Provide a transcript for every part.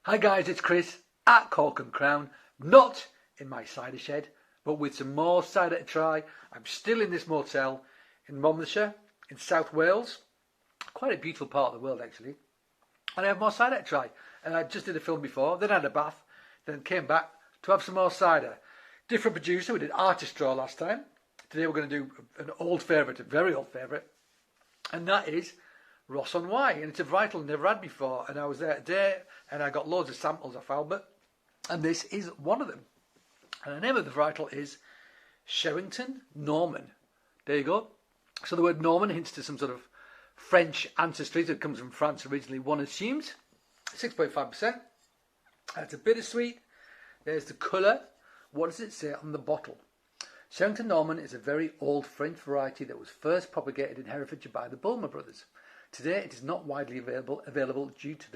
Hi guys, it's Chris at Cork and Crown, not in my cider shed, but with some more cider to try. I'm still in this motel in Monmouthshire, in South Wales. Quite a beautiful part of the world actually. And I have more cider to try. I just did a film before, then had a bath, then came back to have some more cider. Different producer, we did Artist Straw last time. Today we're going to do an old favourite, a very old favourite, and that is Ross-on-Wye, and it's a varietal I've never had before, and I was there today and I got loads of samples off Albert, and this is one of them. And the name of the varietal is Sherrington Norman. There you go. So the word Norman hints to some sort of French ancestry. It comes from France originally, one assumes. 6.5%. It's a bittersweet. There's the colour. What does it say on the bottle? Sherrington Norman is a very old French variety that was first propagated in Herefordshire by the Bulmer brothers. Today it is not widely available due to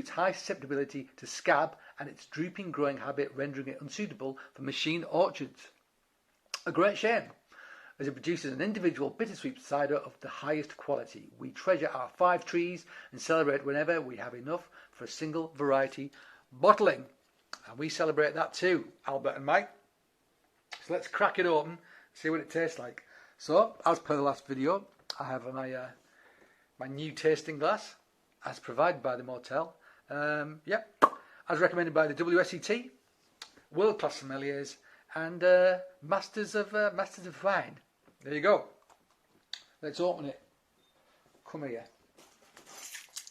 its high susceptibility to scab and its drooping growing habit, rendering it unsuitable for machine orchards. A great shame, as it produces an individual bittersweet cider of the highest quality. We treasure our 5 trees and celebrate whenever we have enough for a single variety bottling. And we celebrate that too, Albert and Mike. So let's crack it open, see what it tastes like. So, as per the last video, I have my new tasting glass, as provided by the motel. As recommended by the WSET, world-class sommeliers, and masters of wine. There you go. Let's open it. Come here.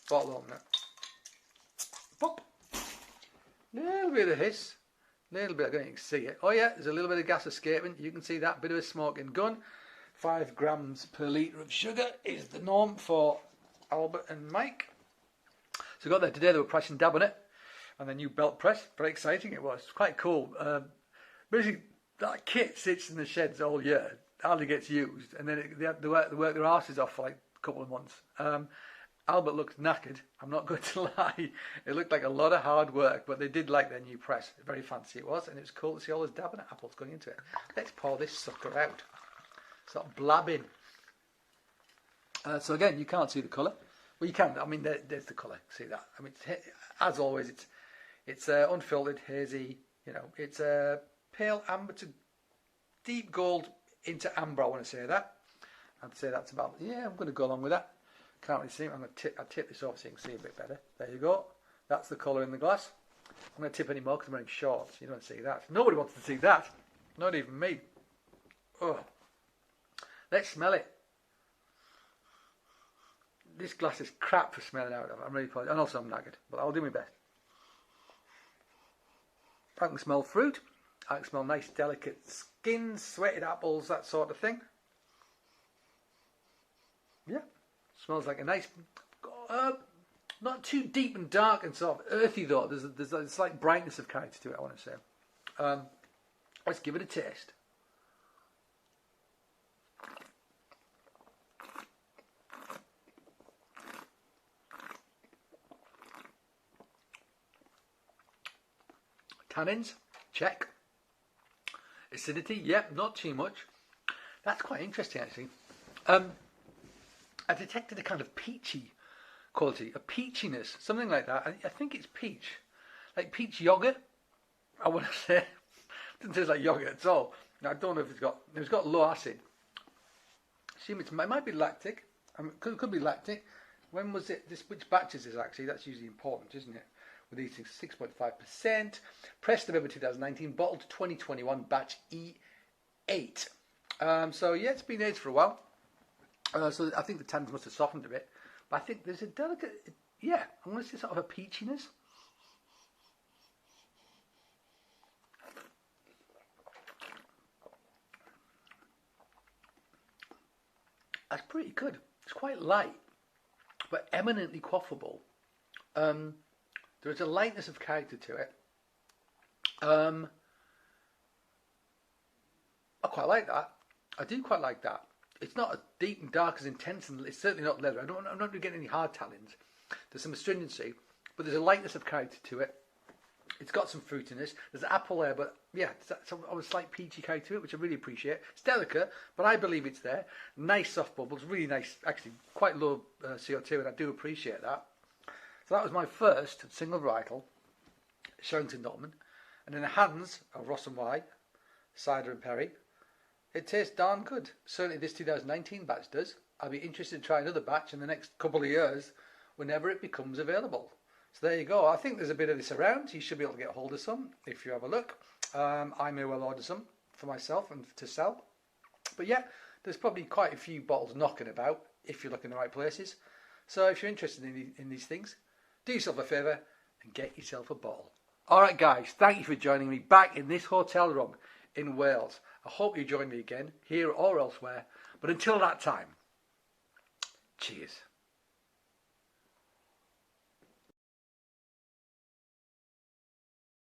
Bottle opener. Pop. Little bit of hiss. Little bit. I don't even see it. Oh yeah, there's a little bit of gas escaping. You can see that. Bit of a smoking gun. 5 grams per litre of sugar is the norm for Albert and Mike. So got there today, they were pressing dab on it, and the new belt press. Very exciting it was. Quite cool. Basically, that kit sits in the sheds all year, hardly gets used, and then they work their arses off for like a couple of months. Albert looked knackered, I'm not going to lie. It looked like a lot of hard work, but they did like their new press. Very fancy it was, and it was cool to see all those dabbing apples going into it. Let's pour this sucker out. Sort of blabbing. So again, you can't see the colour. Well, you can. I mean, there's the colour. See that? I mean, as always, it's unfiltered, hazy. You know, it's pale amber to deep gold into amber. I want to say that. I'd say that's about. Yeah, I'm going to go along with that. Can't really see it. I'll tip this off so you can see a bit better. There you go. That's the colour in the glass. I'm going to tip any more because I'm wearing shorts. You don't see that. Nobody wants to see that. Not even me. Oh. Let's smell it. This glass is crap for smelling out of. I'm really apologising. And also I'm knackered, but I'll do my best. I can smell fruit. I can smell nice delicate skins, sweated apples, that sort of thing. Yeah. Smells like a nice, not too deep and dark and sort of earthy though. There's a slight brightness of character to it, I want to say. Let's give it a taste. Tannins, check. Acidity, yep, not too much. That's quite interesting actually. I detected a kind of peachy quality, a peachiness, something like that. I think it's peach, like peach yogurt. I want to say, it doesn't taste like yogurt at all. I don't know if it's got low acid. Assume it might be lactic. I mean, could be lactic. When was it? Which batch is this actually? That's usually important, isn't it? With these things, 6.5%. Pressed November 2019, bottled 2021, batch E8. So yeah, it's been aged for a while. So I think the tannins must have softened a bit. But I think there's a delicate, yeah, I want to say sort of a peachiness. That's pretty good. It's quite light, but eminently quaffable. There is a lightness of character to it. I quite like that. I do quite like that. It's not as deep and dark as intense, and it's certainly not leather. I'm not really getting any hard tannins. There's some astringency, but there's a lightness of character to it. It's got some fruitiness. There's apple there, but yeah, it's a slight peachy character to it, which I really appreciate. It's delicate, but I believe it's there. Nice soft bubbles, really nice, actually quite low CO2, and I do appreciate that. So that was my first single varietal Sherrington Notman, and in the hands of Ross-on-Wye, cider and perry. It tastes darn good. Certainly this 2019 batch does. I'll be interested to try another batch in the next couple of years whenever it becomes available. So there you go. I think there's a bit of this around. You should be able to get hold of some if you have a look. I may well order some for myself and to sell. But yeah, there's probably quite a few bottles knocking about if you look in the right places. So if you're interested in these things, do yourself a favour and get yourself a bottle. Alright guys, thank you for joining me back in this hotel room in Wales. I hope you join me again, here or elsewhere. But until that time, cheers.